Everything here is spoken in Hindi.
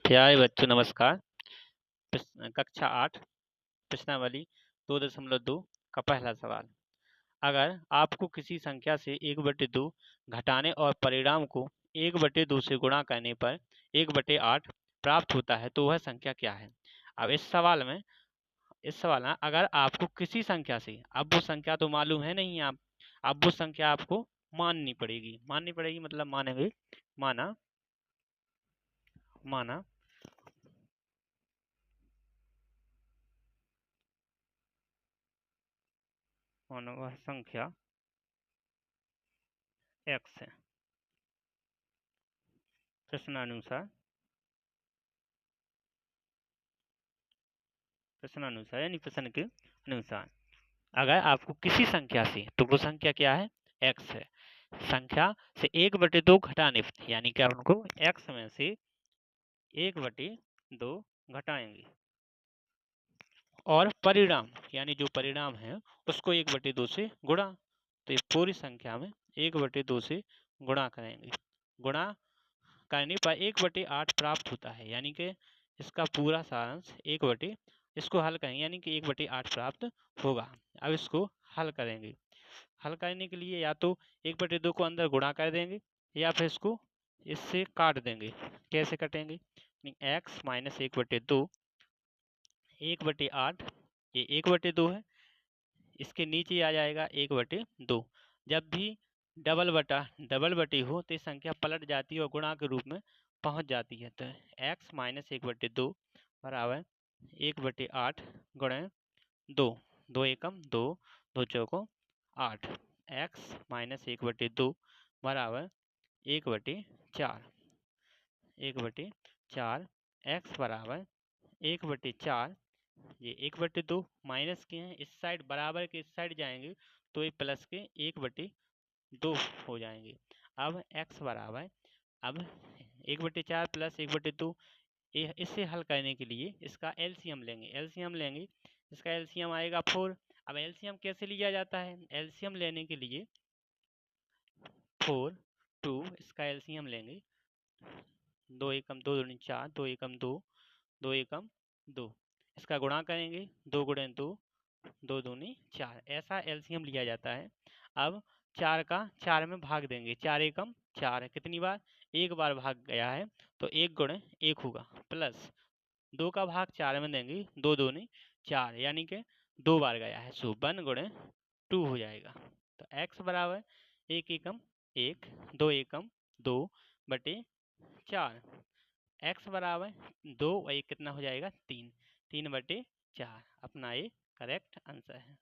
प्यारे बच्चों नमस्कार। कक्षा 8 प्रश्नावली 2.2 का पहला सवाल। अगर आपको किसी संख्या से 1/2 घटाने और परिणाम को 1/2 से गुणा करने पर 1/8 प्राप्त होता है तो वह संख्या क्या है। अब इस सवाल में अगर आपको किसी संख्या से, अब वो संख्या तो मालूम है नहीं आप, अब वो संख्या आपको माननी पड़ेगी मतलब मानेंगे। माना माना माना वह संख्या x है। प्रश्नानुसार यानी प्रश्न के अनुसार अगर आपको किसी संख्या से, तो वो संख्या क्या है, x है। संख्या से 1/2 घटाने यानी कि आप उनको x में से 1/2 घटाएंगे और परिणाम यानी जो परिणाम है उसको 1/2 से गुणा, तो ये पूरी संख्या में 1/2 से गुणा करेंगे। गुणा करने पर 1/8 प्राप्त होता है, यानी कि इसका पूरा सारांश इसको हल करेंगे यानी कि 1/8 प्राप्त होगा। अब इसको हल करेंगे। हल करने के लिए या तो 1/2 को अंदर गुणा कर देंगे या फिर इसको इससे काट देंगे। कैसे कटेंगे, x माइनस 1/2, 1/8, ये 1/2 है, इसके नीचे आ जाएगा 1/2। जब भी डबल बटी हो तो ये संख्या पलट जाती है और गुणा के रूप में पहुंच जाती है। तो x माइनस 1/2 बराबर 1/8 गुणे 2, 2 एकम 2, 2 चौको 8। x माइनस 1/2 बराबर 1/4, 1/4। x बराबर 1/4, ये 1/2 माइनस के हैं, इस साइड बराबर के इस साइड जाएंगे तो ये प्लस के 1/2 हो जाएंगे। अब x बराबर, अब 1/4 प्लस 1/2, इसे हल करने के लिए इसका एलसीएम लेंगे। इसका एलसीएम आएगा 4। अब एलसीएम कैसे लिया जाता है, एलसीएम लेने के लिए 4, 2, इसका एलसीएम लेंगे। 2 एकम 2 दूनी 4, 2 एकम 2, 2 एकम 2, इसका गुणा करेंगे 2 गुणे 2, 2 दूनी 4, ऐसा एलसीएम लिया जाता है। अब 4 का 4 में भाग देंगे, 4 एकम 4 है, कितनी बार, एक बार भाग गया है तो 1 गुणे 1 होगा, प्लस 2 का भाग 4 में देंगे, 2 दूनी 4 यानी कि 2 बार गया है, सो 1 गुणे 2 हो जाएगा। तो x बराबर 1 एकम 1, 2 एकम 2 बटे 4, x बराबर 2 और 1 कितना हो जाएगा 3, 3/4। अपना ये करेक्ट आंसर है।